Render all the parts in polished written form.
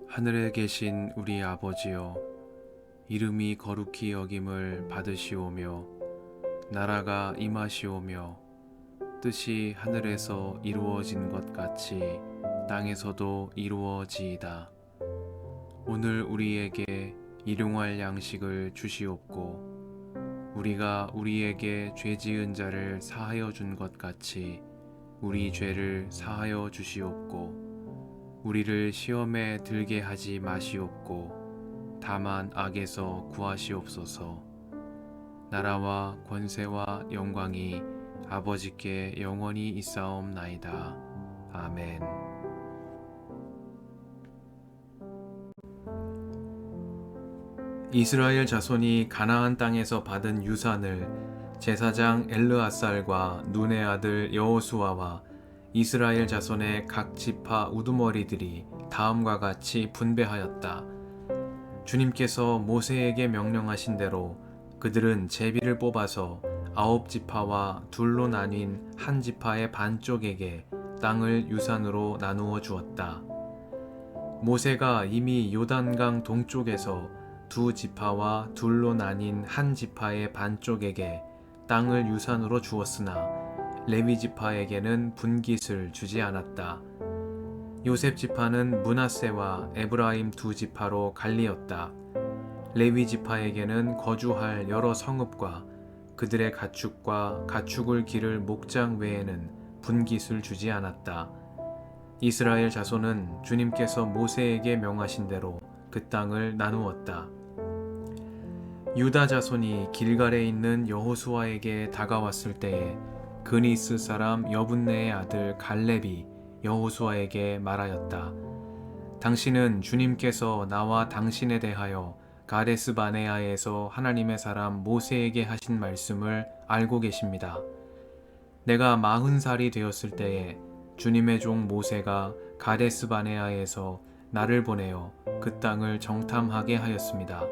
하늘에 계신 우리 아버지여, 이름이 거룩히 여김을 받으시오며 나라가 임하시오며 뜻이 하늘에서 이루어진 것 같이 땅에서도 이루어지이다. 오늘 우리에게 일용할 양식을 주시옵고 우리가 우리에게 죄 지은 자를 사하여 준 것 같이 우리 죄를 사하여 주시옵고 우리를 시험에 들게 하지 마시옵고 다만 악에서 구하시옵소서. 나라와 권세와 영광이 아버지께 영원히 있사옵나이다. 아멘. 이스라엘 자손이 가나안 땅에서 받은 유산을 제사장 엘르앗살과 눈의 아들 여호수아와 이스라엘 자손의 각 지파 우두머리들이 다음과 같이 분배하였다. 주님께서 모세에게 명령하신 대로 그들은 제비를 뽑아서 9지파와 둘로 나뉜 한 지파의 반쪽에게 땅을 유산으로 나누어 주었다. 모세가 이미 요단강 동쪽에서 2지파와 둘로 나뉜 한 지파의 반쪽에게 땅을 유산으로 주었으나 레위 지파에게는 분깃을 주지 않았다. 요셉 지파는 므낫세와 에브라임 2지파로 갈리었다. 레위 지파에게는 거주할 여러 성읍과 그들의 가축과 가축을 기를 목장 외에는 분깃을 주지 않았다. 이스라엘 자손은 주님께서 모세에게 명하신 대로 그 땅을 나누었다. 유다 자손이 길갈에 있는 여호수아에게 다가왔을 때에 그니스 사람 여분네의 아들 갈렙이 여호수아에게 말하였다. 당신은 주님께서 나와 당신에 대하여 가데스 바네아에서 하나님의 사람 모세에게 하신 말씀을 알고 계십니다. 내가 40살이 되었을 때에 주님의 종 모세가 가데스 바네아에서 나를 보내어 그 땅을 정탐하게 하였습니다.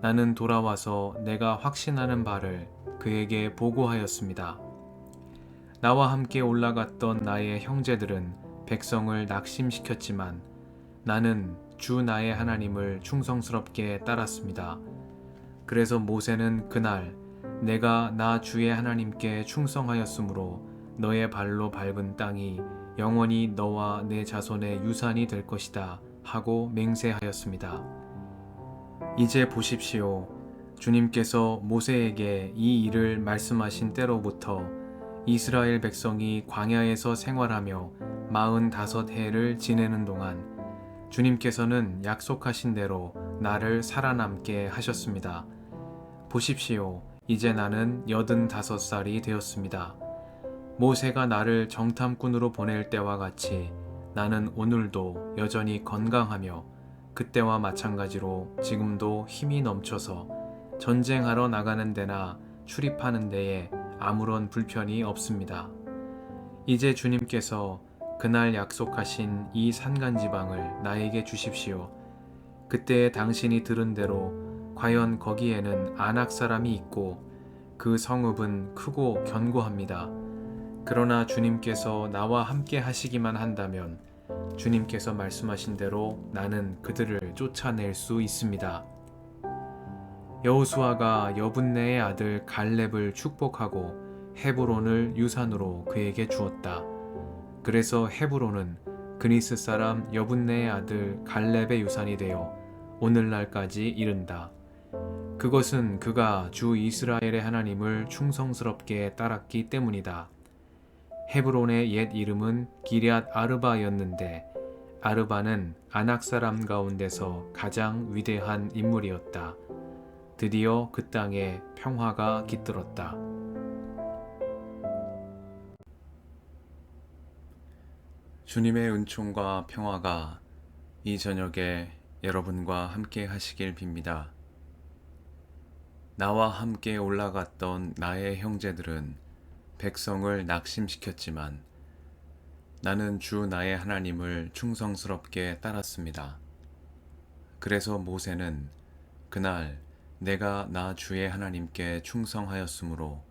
나는 돌아와서 내가 확신하는 바를 그에게 보고하였습니다. 나와 함께 올라갔던 나의 형제들은 백성을 낙심시켰지만 나는 주 나의 하나님을 충성스럽게 따랐습니다. 그래서 모세는 그날 내가 나 주의 하나님께 충성하였으므로 너의 발로 밟은 땅이 영원히 너와 내 자손의 유산이 될 것이다 하고 맹세하였습니다. 이제 보십시오. 주님께서 모세에게 이 일을 말씀하신 때로부터 이스라엘 백성이 광야에서 생활하며 45해를 지내는 동안 주님께서는 약속하신 대로 나를 살아남게 하셨습니다. 보십시오. 이제 나는 85살이 되었습니다. 모세가 나를 정탐꾼으로 보낼 때와 같이 나는 오늘도 여전히 건강하며 그때와 마찬가지로 지금도 힘이 넘쳐서 전쟁하러 나가는 데나 출입하는 데에 아무런 불편이 없습니다. 이제 주님께서 그날 약속하신 이 산간지방을 나에게 주십시오. 그때에 당신이 들은 대로 과연 거기에는 아낙 사람이 있고 그 성읍은 크고 견고합니다. 그러나 주님께서 나와 함께 하시기만 한다면 주님께서 말씀하신 대로 나는 그들을 쫓아낼 수 있습니다. 여호수아가 여분네의 아들 갈렙을 축복하고 헤브론을 유산으로 그에게 주었다. 그래서 헤브론은 그니스 사람 여분네의 아들 갈렙의 유산이 되어 오늘날까지 이른다. 그것은 그가 주 이스라엘의 하나님을 충성스럽게 따랐기 때문이다. 헤브론의 옛 이름은 기럇 아르바였는데 아르바는 아낙 사람 가운데서 가장 위대한 인물이었다. 드디어 그 땅에 평화가 깃들었다. 주님의 은총과 평화가 이 저녁에 여러분과 함께 하시길 빕니다. 나와 함께 올라갔던 나의 형제들은 백성을 낙심시켰지만 나는 주 나의 하나님을 충성스럽게 따랐습니다. 그래서 모세는 그날 내가 나 주의 하나님께 충성하였으므로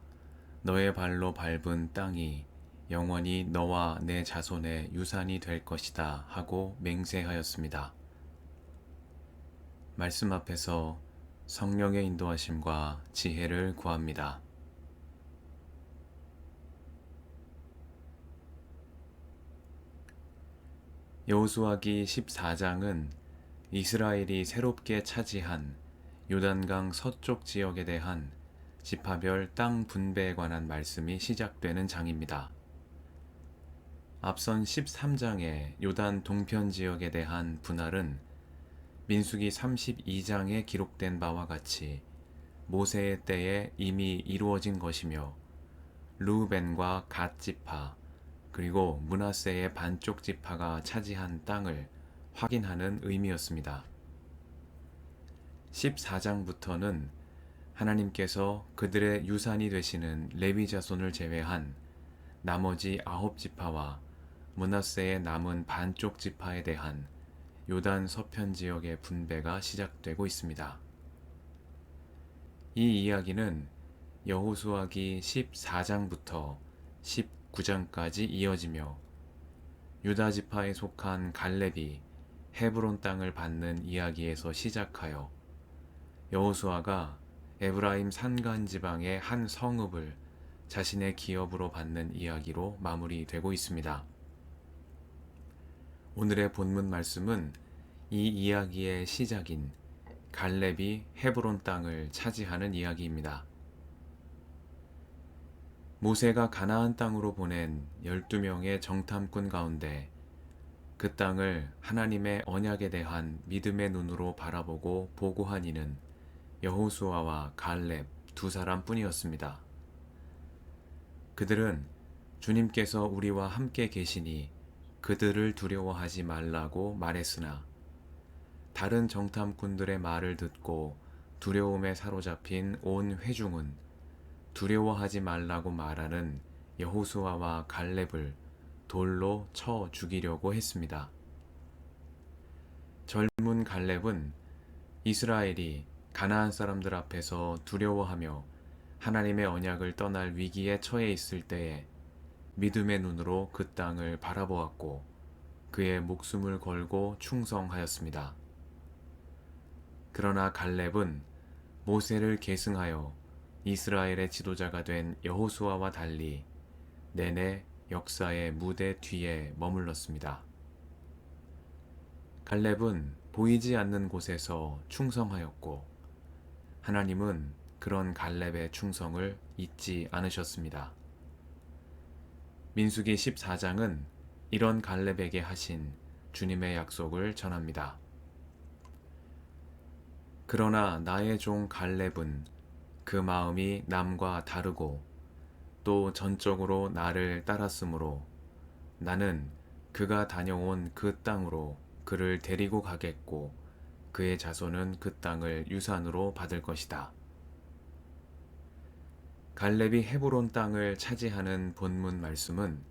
너의 발로 밟은 땅이 영원히 너와 내 자손의 유산이 될 것이다 하고 맹세하였습니다. 말씀 앞에서 성령의 인도하심과 지혜를 구합니다. 여호수아기 14장은 이스라엘이 새롭게 차지한 요단강 서쪽 지역에 대한 지파별 땅 분배에 관한 말씀이 시작되는 장입니다. 앞선 13장의 요단 동편 지역에 대한 분할은 민수기 32장에 기록된 바와 같이 모세의 때에 이미 이루어진 것이며 르우벤과 갓 지파 그리고 므낫세의 반쪽 지파가 차지한 땅을 확인하는 의미였습니다. 14장부터는 하나님께서 그들의 유산이 되시는 레위 자손을 제외한 나머지 9지파와 므낫세의 남은 반쪽 지파에 대한 요단 서편 지역의 분배가 시작되고 있습니다. 이 이야기는 여호수아기 14장부터 19장까지 이어지며 유다 지파에 속한 갈렙이 헤브론 땅을 받는 이야기에서 시작하여 여호수아가 에브라임 산간 지방의 한 성읍을 자신의 기업으로 받는 이야기로 마무리되고 있습니다. 오늘의 본문 말씀은 이 이야기의 시작인 갈렙이 헤브론 땅을 차지하는 이야기입니다. 모세가 가나안 땅으로 보낸 12명의 정탐꾼 가운데 그 땅을 하나님의 언약에 대한 믿음의 눈으로 바라보고 보고한 이는 여호수아와 갈렙 두 사람뿐이었습니다. 그들은 주님께서 우리와 함께 계시니 그들을 두려워하지 말라고 말했으나 다른 정탐꾼들의 말을 듣고 두려움에 사로잡힌 온 회중은 두려워하지 말라고 말하는 여호수아와 갈렙을 돌로 쳐 죽이려고 했습니다. 젊은 갈렙은 이스라엘이 가나안 사람들 앞에서 두려워하며 하나님의 언약을 떠날 위기에 처해 있을 때에 믿음의 눈으로 그 땅을 바라보았고 그의 목숨을 걸고 충성하였습니다. 그러나 갈렙은 모세를 계승하여 이스라엘의 지도자가 된 여호수아와 달리 내내 역사의 무대 뒤에 머물렀습니다. 갈렙은 보이지 않는 곳에서 충성하였고 하나님은 그런 갈렙의 충성을 잊지 않으셨습니다. 민수기 14장은 이런 갈렙에게 하신 주님의 약속을 전합니다. 그러나 나의 종 갈렙은 그 마음이 남과 다르고 또 전적으로 나를 따랐으므로 나는 그가 다녀온 그 땅으로 그를 데리고 가겠고 그의 자손은 그 땅을 유산으로 받을 것이다. 갈렙이 헤브론 땅을 차지하는 본문 말씀은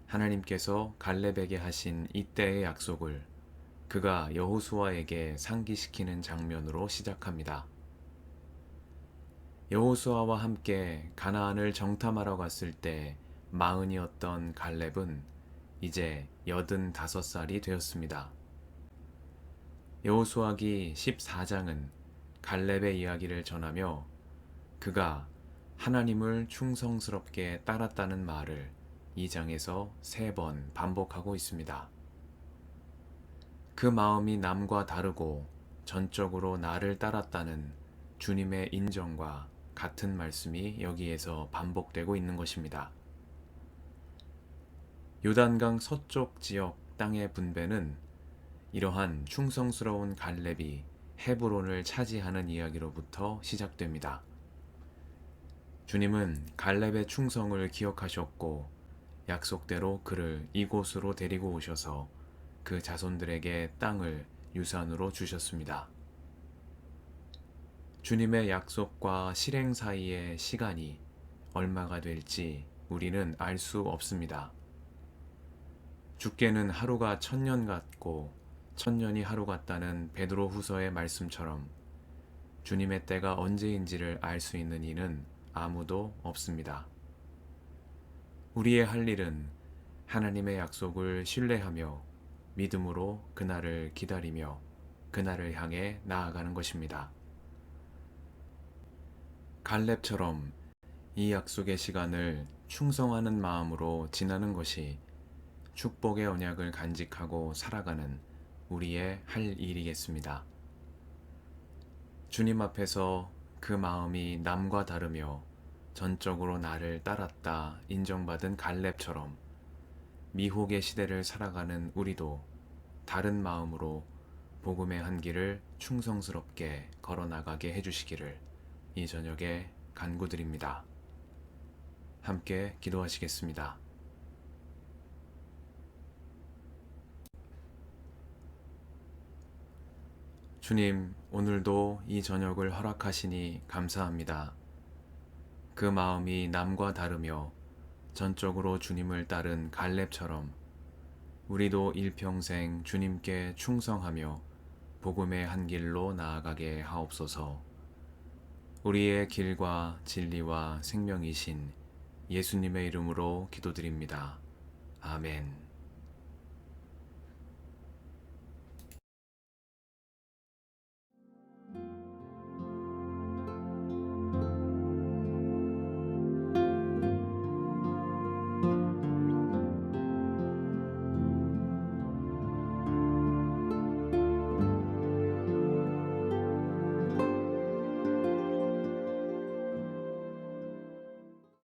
하나님께서 갈렙에게 하신 이때의 약속을 그가 여호수아에게 상기시키는 장면으로 시작합니다. 여호수아와 함께 가나안을 정탐하러 갔을 때 40이었던 갈렙은 이제 85살이 되었습니다. 여호수아기 14장은 갈렙의 이야기를 전하며 그가 하나님을 충성스럽게 따랐다는 말을 이 장에서 3번 반복하고 있습니다. 그 마음이 남과 다르고 전적으로 나를 따랐다는 주님의 인정과 같은 말씀이 여기에서 반복되고 있는 것입니다. 요단강 서쪽 지역 땅의 분배는 이러한 충성스러운 갈렙이 헤브론을 차지하는 이야기로부터 시작됩니다. 주님은 갈렙의 충성을 기억하셨고 약속대로 그를 이곳으로 데리고 오셔서 그 자손들에게 땅을 유산으로 주셨습니다. 주님의 약속과 실행 사이의 시간이 얼마가 될지 우리는 알 수 없습니다. 주께는 하루가 1000년 같고 1000년이 하루 같다는 베드로 후서의 말씀처럼 주님의 때가 언제인지를 알 수 있는 이는 아무도 없습니다. 우리의 할 일은 하나님의 약속을 신뢰하며 믿음으로 그날을 기다리며 그날을 향해 나아가는 것입니다. 갈렙처럼 이 약속의 시간을 충성하는 마음으로 지나는 것이 축복의 언약을 간직하고 살아가는 우리의 할 일이겠습니다. 주님 앞에서 그 마음이 남과 다르며 전적으로 나를 따랐다 인정받은 갈렙처럼 미혹의 시대를 살아가는 우리도 다른 마음으로 복음의 한 길을 충성스럽게 걸어나가게 해주시기를 이 저녁에 간구드립니다. 함께 기도하시겠습니다. 주님, 오늘도 이 저녁을 허락하시니 감사합니다. 그 마음이 남과 다르며 전적으로 주님을 따른 갈렙처럼 우리도 일평생 주님께 충성하며 복음의 한 길로 나아가게 하옵소서. 우리의 길과 진리와 생명이신 예수님의 이름으로 기도드립니다. 아멘.